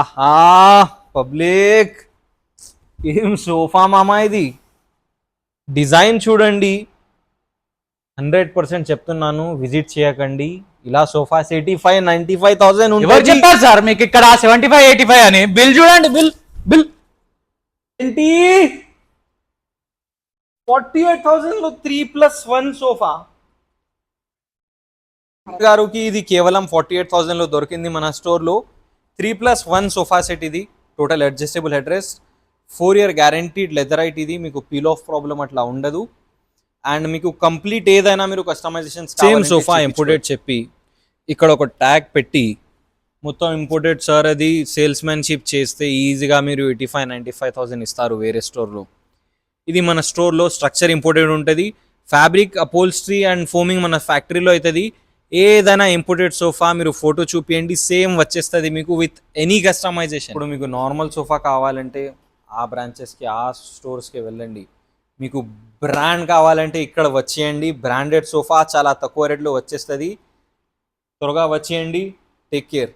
ఆహా పబ్లిక్, ఏం సోఫా మామా ఇది. డిజైన్ చూడండి, 100% చెప్తున్నాను, విజిట్ చేయకండి. ఇలా సోఫాస్ 85-95,000 ఎవరు ఉంటుంది. చెప్పారు సార్ మీకు ఇక్కడ 75-85 అని? బిల్ చూడండి, బిల్ బిల్. ఏంటి 48,000 లో 3+1 సోఫా గారుకి ఇది కేవలం 48,000 లో దొరికింది మన స్టోర్ లో. 3+1 సోఫా సెట్ ఇది. Total adjustable head rest, 4 year guaranteed leatherette. ఇది మీకు పీల్ ఆఫ్ ప్రాబ్లం అట్లా ఉండదు. అండ్ మీకు కంప్లీట్ ఏదైనా మీరు కస్టమైజేషన్ సేమ్ సోఫా ఇంపోర్టెడ్ చెప్పి ఇక్కడ ఒక ట్యాగ్ పెట్టి మొత్తం ఇంపోర్టెడ్ సార్ అది సేల్స్ మ్యాన్షిప్ చేస్తే ఈజీగా మీరు 85-95,000 ఇస్తారు వేరే స్టోర్లో. ఇది మన స్టోర్లో స్ట్రక్చర్ ఇంపోర్టెడ్ ఉంటుంది. ఫ్యాబ్రిక్, అపోల్స్ట్రీ అండ్ ఫోమింగ్ మన ఫ్యాక్టరీలో అవుతుంది. ఏదైనా ఇంపోర్టెడ్ సోఫా మీరు ఫోటో చూపియండి, సేమ్ వచ్చేస్తుంది మీకు విత్ ఎనీ కస్టమైజేషన్. ఇప్పుడు మీకు నార్మల్ సోఫా కావాలంటే ఆ బ్రాంచెస్కి, ఆ స్టోర్స్కి వెళ్ళండి. మీకు బ్రాండ్ కావాలంటే ఇక్కడ వచ్చేయండి. బ్రాండెడ్ సోఫా చాలా తక్కువ రేట్లో వచ్చేస్తుంది. త్వరగా వచ్చేయండి. Take care.